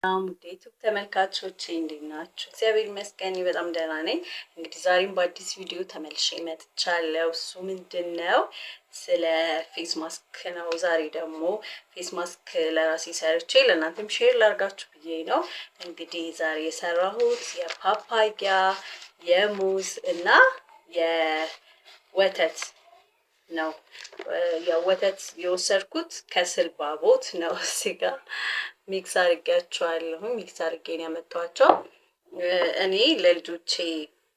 ዩቲዩብ ተመልካቾች እንዴት ናችሁ? እግዚአብሔር ይመስገን በጣም ደህና ነኝ። እንግዲህ ዛሬም በአዲስ ቪዲዮ ተመልሼ መጥቻለሁ። እሱ ምንድነው? ስለ ፌስ ማስክ ነው። ዛሬ ደግሞ ፌስ ማስክ ለራሴ ሰርቼ ለእናንተም ሼር ላርጋችሁ ብዬ ነው። እንግዲህ ዛሬ የሰራሁት የፓፓያ፣ የሙዝ እና የወተት ነው። የወተት የወሰድኩት ከስልባቦት ነው። እዚህ ጋር ሚክስ አድርጌያቸዋለሁ። ሚክስ አድርጌ ነው ያመጣኋቸው። እኔ ለልጆቼ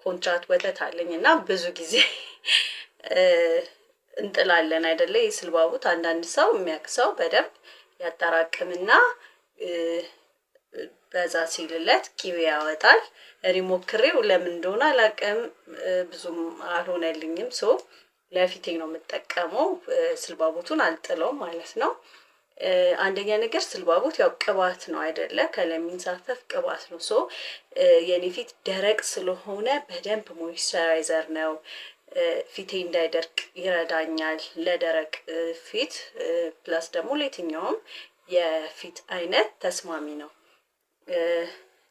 ኮንትራት ወተት አለኝ እና ብዙ ጊዜ እንጥላለን አይደለ? የስልባቦት አንዳንድ ሰው የሚያክሰው በደንብ ያጠራቅምና በዛ ሲልለት ቂቤ ያወጣል። እኔ ሞክሬው ለምን እንደሆነ አላውቅም፣ ብዙም አልሆነልኝም። ለፊቴ ነው የምጠቀመው። ስልባቦቱን አልጥለውም ማለት ነው። አንደኛ ነገር ስልባቦት ያው ቅባት ነው አይደለ? ከላይ የሚንሳፈፍ ቅባት ነው። የኔ ፊት ደረቅ ስለሆነ በደንብ ሞይስቸራይዘር ነው። ፊቴ እንዳይደርቅ ይረዳኛል። ለደረቅ ፊት ፕላስ ደግሞ ለየትኛውም የፊት አይነት ተስማሚ ነው።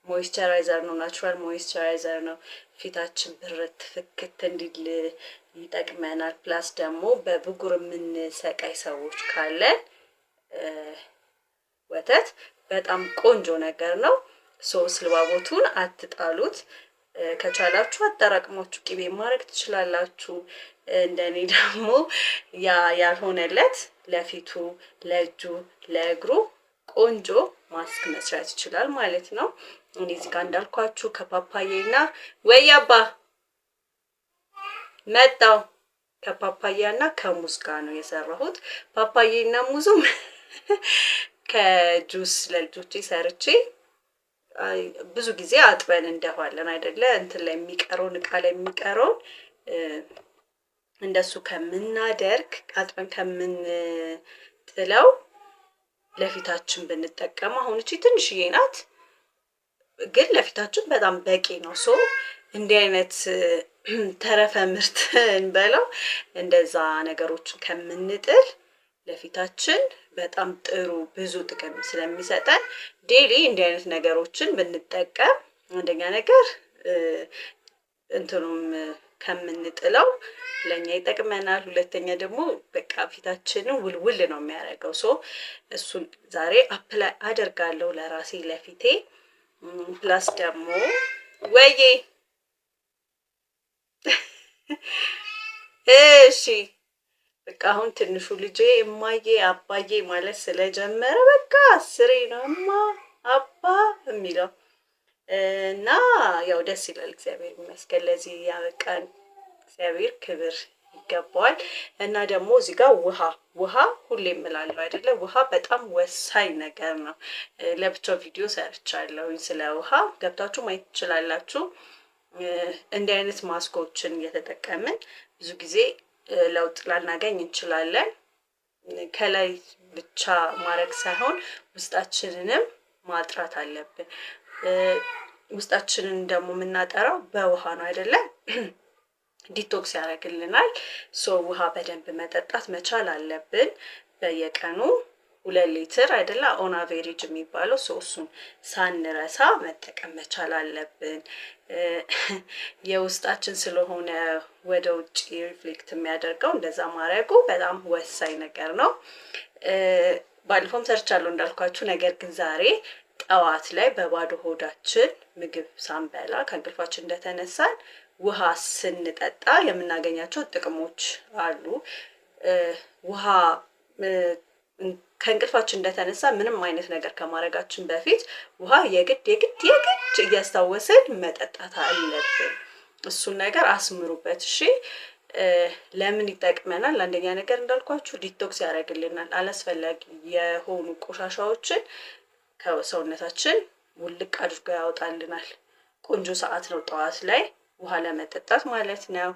ሞይስቸራይዘር ነው፣ ናቹራል ሞይስቸራይዘር ነው። ፊታችን ብርት ፍክት እንዲል ይጠቅመናል። ፕላስ ደግሞ በብጉር የምንሰቃይ ሰዎች ካለን ወተት በጣም ቆንጆ ነገር ነው። ስልባቦቱን አትጣሉት። ከቻላችሁ አጠራቅማችሁ ቂቤ ማድረግ ትችላላችሁ። እንደኔ ደግሞ ያልሆነለት ለፊቱ፣ ለእጁ፣ ለእግሩ ቆንጆ ማስክ መስራት ይችላል ማለት ነው። እኔ እዚህ ጋር እንዳልኳችሁ ከፓፓያና ወያባ መጣው ከፓፓያና ከሙዝ ጋር ነው የሰራሁት። ፓፓያና ሙዙም ከጁስ ለልጆቼ ሰርቼ ብዙ ጊዜ አጥበን እንደዋለን አይደለ? እንትን ላይ የሚቀረውን እቃ ላይ የሚቀረውን እንደሱ ከምናደርግ አጥበን ከምንጥለው ለፊታችን ብንጠቀም፣ አሁን እቺ ትንሽዬ ናት ግን ለፊታችን በጣም በቂ ነው። እንዲህ አይነት ተረፈ ምርት እንበለው እንደዛ ነገሮችን ከምንጥል ለፊታችን በጣም ጥሩ ብዙ ጥቅም ስለሚሰጠን ዴሊ እንዲህ አይነት ነገሮችን ብንጠቀም አንደኛ ነገር እንትኑም ከምንጥለው ለኛ ይጠቅመናል። ሁለተኛ ደግሞ በቃ ፊታችንን ውልውል ነው የሚያደርገው። እሱን ዛሬ አፕላይ አደርጋለሁ ለራሴ ለፊቴ። ፕላስ ደግሞ ወይዬ እሺ በቃ አሁን ትንሹ ልጄ እማዬ አባዬ ማለት ስለጀመረ በቃ አስሬ ነው እማ አባ የሚለው እና ያው ደስ ይላል። እግዚአብሔር ይመስገን ለዚህ ያበቃን እግዚአብሔር ክብር ይገባዋል። እና ደግሞ እዚህ ጋር ውሃ ሁሌም እላለሁ አይደለ? ውሃ በጣም ወሳኝ ነገር ነው። ለብቻው ቪዲዮ ሰርቻለሁ ስለ ውሃ፣ ገብታችሁ ማየት ትችላላችሁ። እንዲህ አይነት ማስኮችን እየተጠቀምን ብዙ ጊዜ ለውጥ ላናገኝ እንችላለን። ከላይ ብቻ ማድረግ ሳይሆን ውስጣችንንም ማጥራት አለብን። ውስጣችንን ደግሞ የምናጠራው በውሃ ነው አይደለም? ዲቶክስ ያደርግልናል። ውሃ በደንብ መጠጣት መቻል አለብን። በየቀኑ 2 ሊትር አይደለ? ኦን አቬሬጅ የሚባለው እሱን ሳንረሳ መጠቀም መቻል አለብን። የውስጣችን ስለሆነ ወደ ውጭ ሪፍሌክት የሚያደርገው እንደዛ ማድረጉ በጣም ወሳኝ ነገር ነው። ባለፈውም ሰርቻለሁ እንዳልኳችሁ። ነገር ግን ዛሬ ጠዋት ላይ በባዶ ሆዳችን ምግብ ሳንበላ ከእንቅልፋችን እንደተነሳን ውሃ ስንጠጣ የምናገኛቸው ጥቅሞች አሉ። ውሃ ከእንቅልፋችን እንደተነሳ ምንም አይነት ነገር ከማድረጋችን በፊት ውሃ የግድ እያስታወስን መጠጣት አለብን። እሱን ነገር አስምሩበት እሺ። ለምን ይጠቅመናል? አንደኛ ነገር እንዳልኳችሁ ዲቶክስ ያደርግልናል። አላስፈላጊ የሆኑ ቆሻሻዎችን ከሰውነታችን ውልቅ አድርጎ ያወጣልናል። ቆንጆ ሰዓት ነው ጠዋት ላይ ውሃ ለመጠጣት ማለት ነው።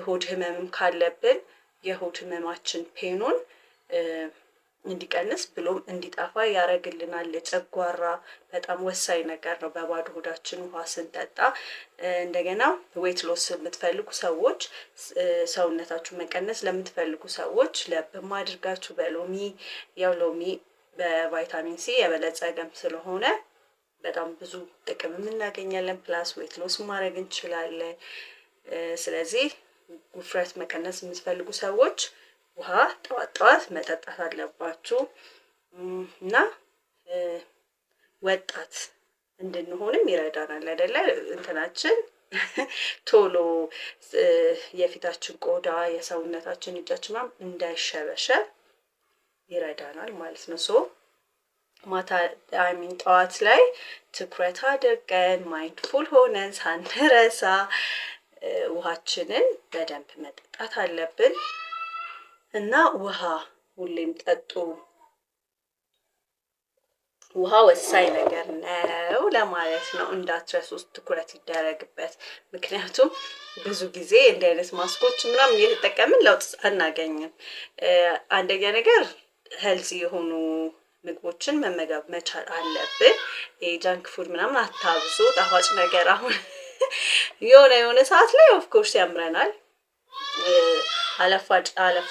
ሆድ ህመምም ካለብን የሆድ ህመማችን ፔኑን እንዲቀንስ ብሎም እንዲጠፋ ያደርግልናል። ለጨጓራ በጣም ወሳኝ ነገር ነው በባዶ ሆዳችን ውሃ ስንጠጣ። እንደገና ዌት ሎስ የምትፈልጉ ሰዎች፣ ሰውነታችሁ መቀነስ ለምትፈልጉ ሰዎች ለብም አድርጋችሁ በሎሚ፣ ያው ሎሚ በቫይታሚን ሲ የበለጸገም ስለሆነ በጣም ብዙ ጥቅም እናገኛለን። ፕላስ ዌት ሎስ ማድረግ እንችላለን። ስለዚህ ውፍረት መቀነስ የምትፈልጉ ሰዎች ውሃ ጠዋት ጠዋት መጠጣት አለባችሁ እና ወጣት እንድንሆንም ይረዳናል አይደለ? እንትናችን ቶሎ የፊታችን ቆዳ፣ የሰውነታችን፣ እጃችን እንዳይሸበሸብ ይረዳናል ማለት ነው። ሶ ማታ አይሚን ጠዋት ላይ ትኩረት አድርገን ማይንድፉል ሆነን ሳንረሳ ውሃችንን በደንብ መጠጣት አለብን እና ውሃ ሁሌም ጠጡ። ውሃ ወሳኝ ነገር ነው ለማለት ነው። እንዳትረሱት፣ ትኩረት ይደረግበት። ምክንያቱም ብዙ ጊዜ እንዲህ አይነት ማስኮች ምናምን እየተጠቀምን ለውጥ አናገኝም። አንደኛ ነገር ሄልዚ የሆኑ ምግቦችን መመገብ መቻል አለብን። የጃንክ ፉድ ምናምን አታብዙ። ጣፋጭ ነገር አሁን የሆነ ሰዓት ላይ ኦፍኮርስ ያምረናል፣ አለፍ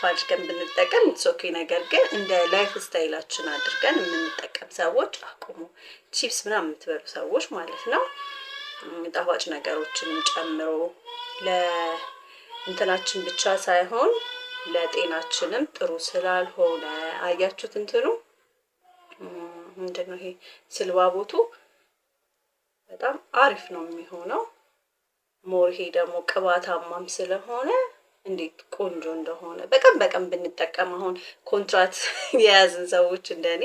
አድርገን ብንጠቀም ኦኬ። ነገር ግን እንደ ላይፍ ስታይላችን አድርገን የምንጠቀም ሰዎች አቁሙ። ቺፕስ ምናምን የምትበሉ ሰዎች ማለት ነው። ጣፋጭ ነገሮችንም ጨምሮ ለእንትናችን ብቻ ሳይሆን ለጤናችንም ጥሩ ስላልሆነ አያችሁት። እንትኑ ምንድነው ይሄ ስልባቦቱ በጣም አሪፍ ነው የሚሆነው። ሞር ይሄ ደግሞ ቅባታማም ስለሆነ እንዴት ቆንጆ እንደሆነ በቀን ብንጠቀም፣ አሁን ኮንትራት የያዝን ሰዎች እንደኔ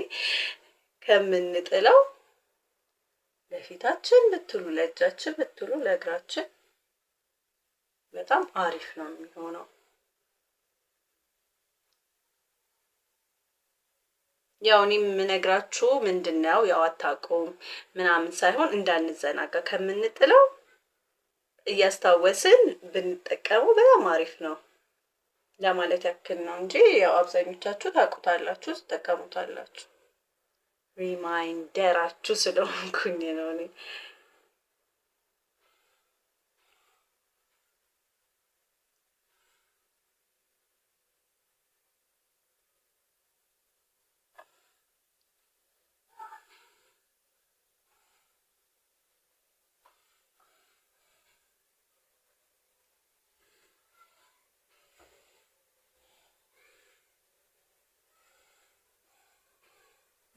ከምንጥለው ለፊታችን ብትሉ፣ ለእጃችን ብትሉ፣ ለእግራችን በጣም አሪፍ ነው የሚሆነው። ያው እኔ የምነግራችሁ ምንድነው ያው አታውቁም ምናምን ሳይሆን እንዳንዘናጋ ከምንጥለው እያስታወስን ብንጠቀመው በጣም አሪፍ ነው ለማለት ያክል ነው እንጂ ያው አብዛኞቻችሁ ታውቁታላችሁ፣ ትጠቀሙታላችሁ። ሪማይንደራችሁ ስለሆንኩኝ ነው እኔ።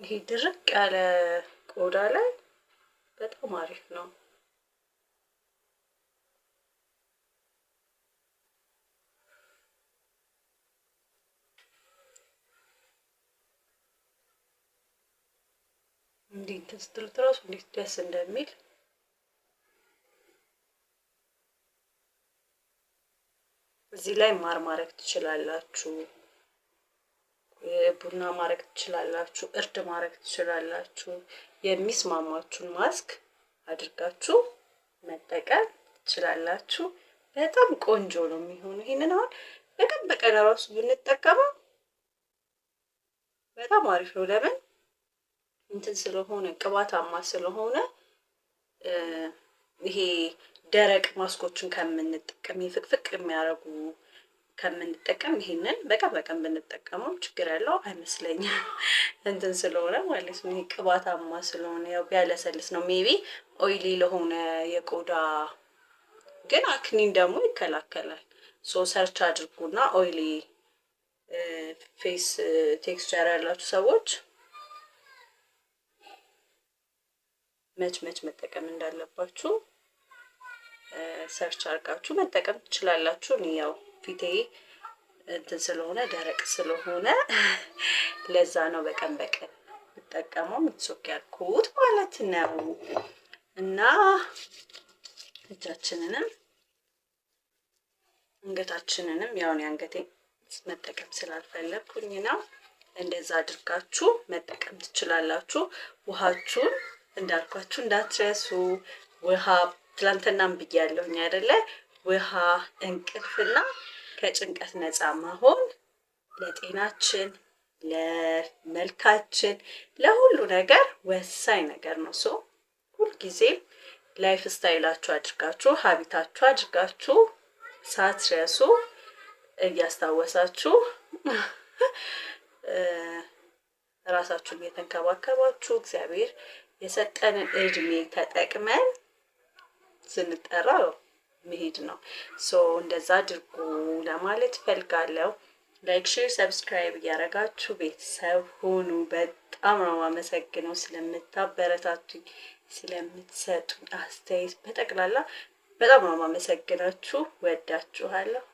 ይሄ ድርቅ ያለ ቆዳ ላይ በጣም አሪፍ ነው። እንዴት ስትሉት እራሱ እንዴት ደስ እንደሚል እዚህ ላይ ማር ማድረግ ትችላላችሁ፣ ቡና ማድረግ ትችላላችሁ፣ እርድ ማድረግ ትችላላችሁ። የሚስማማችሁን ማስክ አድርጋችሁ መጠቀም ትችላላችሁ። በጣም ቆንጆ ነው የሚሆነው። ይሄንን አሁን በቀን ራሱ ብንጠቀመው በጣም አሪፍ ነው። ለምን እንትን ስለሆነ ቅባታማ ስለሆነ ይሄ ደረቅ ማስኮችን ከምንጠቀም የፍቅፍቅ የሚያደርጉ ከምንጠቀም ይሄንን በቀን ብንጠቀመው ችግር ያለው አይመስለኝም። እንትን ስለሆነ ማለት ነው። ይሄ ቅባታማ ስለሆነ ያው ቢያለሰልስ ነው ሜቢ ኦይሊ ለሆነ የቆዳ ግን አክኒን ደግሞ ይከላከላል። ሶ ሰርች አድርጉና ኦይሊ ፌስ ቴክስቸር ያላችሁ ሰዎች መች መጠቀም እንዳለባችሁ ሰርች አድርጋችሁ መጠቀም ትችላላችሁ። ያው ፊቴ እንትን ስለሆነ ደረቅ ስለሆነ ለዛ ነው በቀን የምጠቀመው ምትሶክ ያልኩት ማለት ነው። እና እጃችንንም አንገታችንንም ያው አንገቴ መጠቀም ስላልፈለኩኝ ነው እንደዛ አድርጋችሁ መጠቀም ትችላላችሁ። ውሃችሁን እንዳልኳችሁ እንዳትረሱ። ውሃ ትላንትናም ብያለሁኝ አይደለ? ውሃ እንቅልፍና ከጭንቀት ነፃ መሆን ለጤናችን፣ ለመልካችን፣ ለሁሉ ነገር ወሳኝ ነገር ነው። ሶ ሁልጊዜም ላይፍ ስታይላችሁ አድርጋችሁ ሀቢታችሁ አድርጋችሁ ሳትረሱ እያስታወሳችሁ ራሳችሁን እየተንከባከባችሁ እግዚአብሔር የሰጠንን እድሜ ተጠቅመን ስንጠራ መሄድ ነው። እንደዛ አድርጉ ለማለት ፈልጋለሁ። ላይክ፣ ሼር፣ ሰብስክራይብ እያደረጋችሁ ቤተሰብ ሁኑ። በጣም ነው የማመሰግነው ስለምታበረታቱኝ፣ ስለምትሰጡኝ አስተያየት በጠቅላላ በጣም ነው የማመሰግናችሁ። ወዳችኋለሁ።